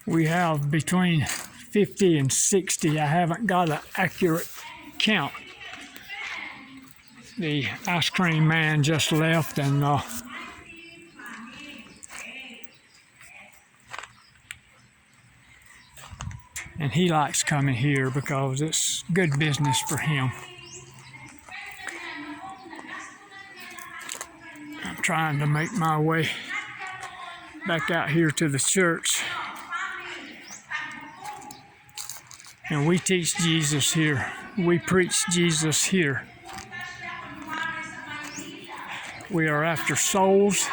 We have between 50 and 60. I haven't got an accurate count. The ice cream man just left, and he likes coming here because it's good business for him. I'm trying to make my way back out here to the church. And we teach Jesus here. We preach Jesus here. We are after souls.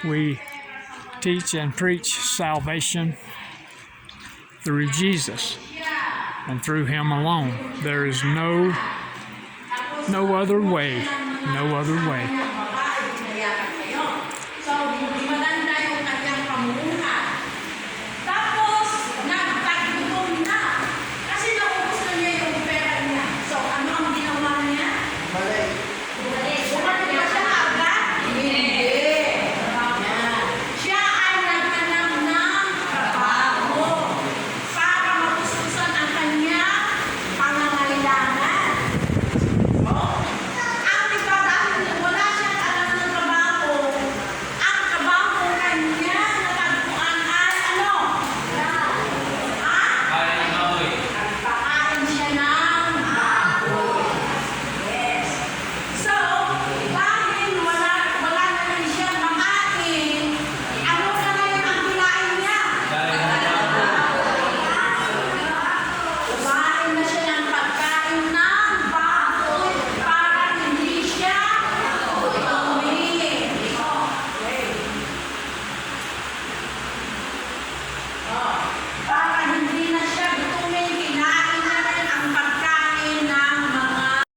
We teach and preach salvation through Jesus and through Him alone. There is no other way, no other way.